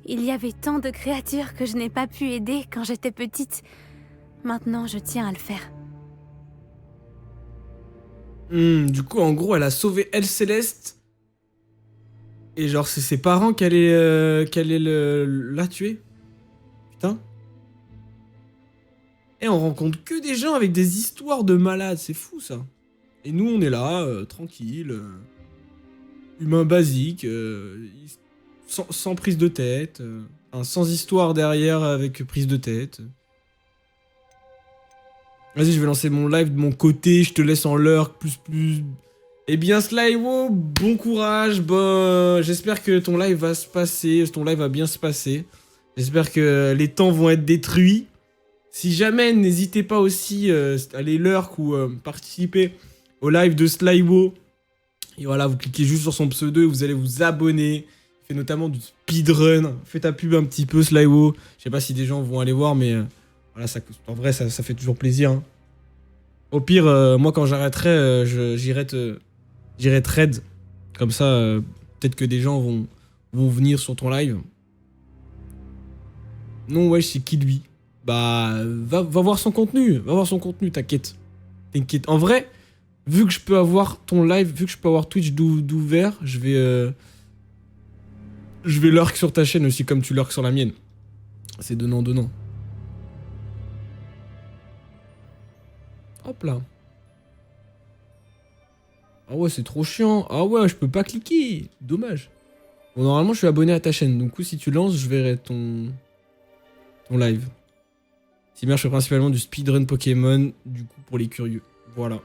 Il y avait tant de créatures que je n'ai pas pu aider quand j'étais petite. Maintenant, je tiens à le faire. Du coup, en gros, elle a sauvé Elle Céleste. Et genre, c'est ses parents qu'elle est la tuer. Putain. Et on rencontre que des gens avec des histoires de malades, c'est fou ça. Et nous on est là, tranquille, humain basique, sans prise de tête, sans histoire derrière avec prise de tête. Vas-y, je vais lancer mon live de mon côté, je te laisse en lurk, plus. Eh bien, Slywo, bon courage, bon, j'espère que ton live va se passer, ton live va bien se passer. J'espère que les temps vont être détruits. Si jamais, n'hésitez pas aussi à aller lurk ou participer au live de Slywo. Et voilà, vous cliquez juste sur son pseudo et vous allez vous abonner. Il fait notamment du speedrun. Fais ta pub un petit peu, Slywo. Je sais pas si des gens vont aller voir, mais voilà, en vrai, ça fait toujours plaisir. Hein. Au pire, moi, quand j'arrêterai, j'irai trade. Comme ça, peut-être que des gens vont venir sur ton live. Non, ouais, c'est qui lui? Bah, va voir son contenu. Va voir son contenu, t'inquiète. T'inquiète. En vrai, vu que je peux avoir ton live, vu que je peux avoir Twitch d'ouvert, je vais lurk sur ta chaîne aussi, comme tu lurk sur la mienne. C'est donnant. Hop là. Ah ouais, c'est trop chiant. Ah ouais, je peux pas cliquer. Dommage. Bon, normalement, je suis abonné à ta chaîne. Donc, si tu lances, je verrai ton live. Simer, je fais principalement du speedrun Pokémon, du coup, pour les curieux. Voilà.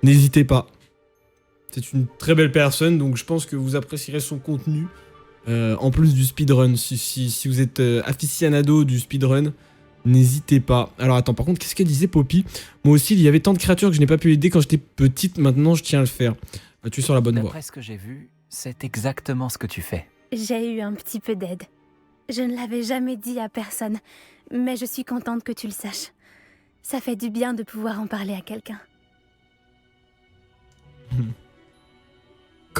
N'hésitez pas. C'est une très belle personne, donc je pense que vous apprécierez son contenu. En plus du speedrun. Si vous êtes aficionado du speedrun, n'hésitez pas. Alors attends, par contre, qu'est-ce qu'elle disait, Poppy? Moi aussi, il y avait tant de créatures que je n'ai pas pu aider quand j'étais petite. Maintenant, je tiens à le faire. Tu es sur la bonne voie. D'après ce que j'ai vu, c'est exactement ce que tu fais. J'ai eu un petit peu d'aide. Je ne l'avais jamais dit à personne, mais je suis contente que tu le saches. Ça fait du bien de pouvoir en parler à quelqu'un.